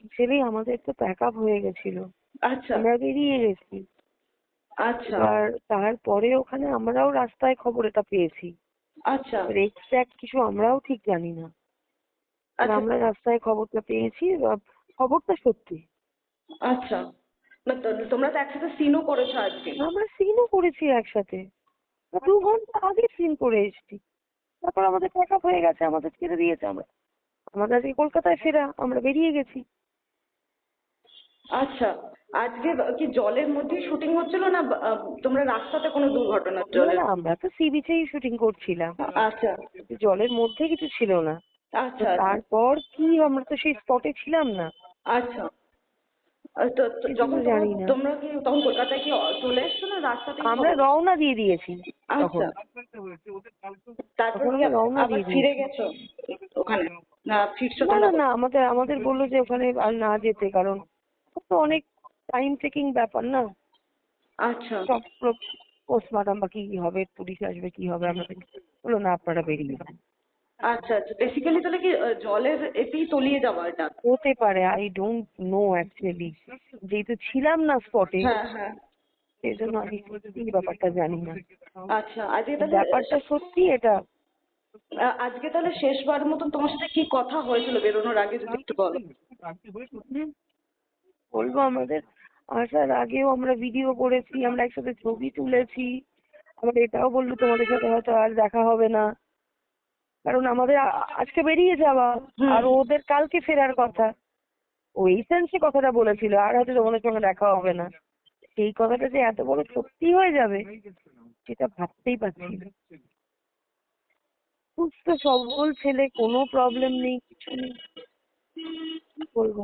Actually আমাদের তো pack up হয়ে গেছিল, আচ্ছা আমরা বেরিয়ে গেছি। আচ্ছা এবার তারপরে ওখানে আমরাও রাস্তায় খবর এটা পেয়েছি, আচ্ছা এবার এক্স্যাক্ট কিছু আমরাও ঠিক জানি না। এবার আচ্ছা আমরা রাস্তায় খবরটা পেয়েছি, খবরটা সত্যি। আচ্ছা। না তোমরা তো একসাথে সিনও করেছো আজকে। আমরা সিনও করেছি একসাথে, 2 ঘন্টা আগে সিন করে এসেছি। তারপর আমাদের প্যাক আপ হয়ে গেছে, আমাদের ছেড়ে দিয়েছে। আমাদের আজকে কলকাতায় ফেরা, আমরা বেরিয়ে গেছি। আচ্ছা, আজকে কি জলের মধ্যেই শুটিং হচ্ছিল না তোমরা রাস্তাতে কোনো দুর্ঘটনার না জলের? না, আমরা তো সি বিচেই শুটিং করছিলাম, আচ্ছা জলের মধ্যে কিছু ছিল না। তো আচ্ছা আচ্ছা তারপর কি, আমরা তো সেই স্পটে ছিলাম না, আচ্ছা। তো সেটা যখন তো তোমরা জানি না। তোমরা কি তখন কলকাতায় কি চলে এসছো না রাস্তাতেই আমরা খবর? রওনা দিয়ে দিয়েছি তখন, আচ্ছা, তারপর তখন কি আমরা রওনা আবার দিয়ে ফিরে দিয়েছি। গেছো ওখানে, না ফিরছো না তোমরা? না না, আমাদের আমাদের বললো যে ওখানে আর না যেতে, কারণ তো অনেক টাইম টেকিং ব্যাপার না, আচ্ছা সব পোস্টমর্টম বা কি হবে, পুলিশ আসবে, কি হবে, আমরা বললো না আপনারা বেরিয়ে যান। আচ্ছা আচ্ছা। বেসিক্যালি তাহলে কি জলের এতেই তলিয়ে যাওয়া এটা? হতে পারে, আই ডোন্ট নো অ্যাকচুয়ালি, যেহেতু ছিলাম না স্পটে, হ্যাঁ হ্যাঁ। সেই জন্য আমি এই ব্যাপারটা জানি না। আচ্ছা, আজকে তাহলে ব্যাপারটা সত্যি এটা। আজকে তাহলে শেষবার মতন তোমার সাথে কি কথা হয়েছিল বেরোনোর আগে যদি একটু বলো। হুম, বলবো আমাদের আসার আগেও আমরা ভিডিও করেছি, আমরা একসাথে ছবি তুলেছি। আমরা এটাও বললো তোমাদের সাথে হয়তো আর দেখা হবে না, কারণ আমাদের আজকে বেরিয়ে যাওয়া, হুম। আর ওদের কালকে ফেরার কথা। ওই সেন্সে কথাটা বলেছিল, আর হয়তো তোমাদের সঙ্গে দেখা হবে না। সেই কথাটা যে এত বড় সত্যি হয়ে যাবে, সেটা ভাবতেই পারছি না। সুস্থ সবল ছেলে, কোনো প্রবলেম নেই, কিছু নেই, কি বলবো।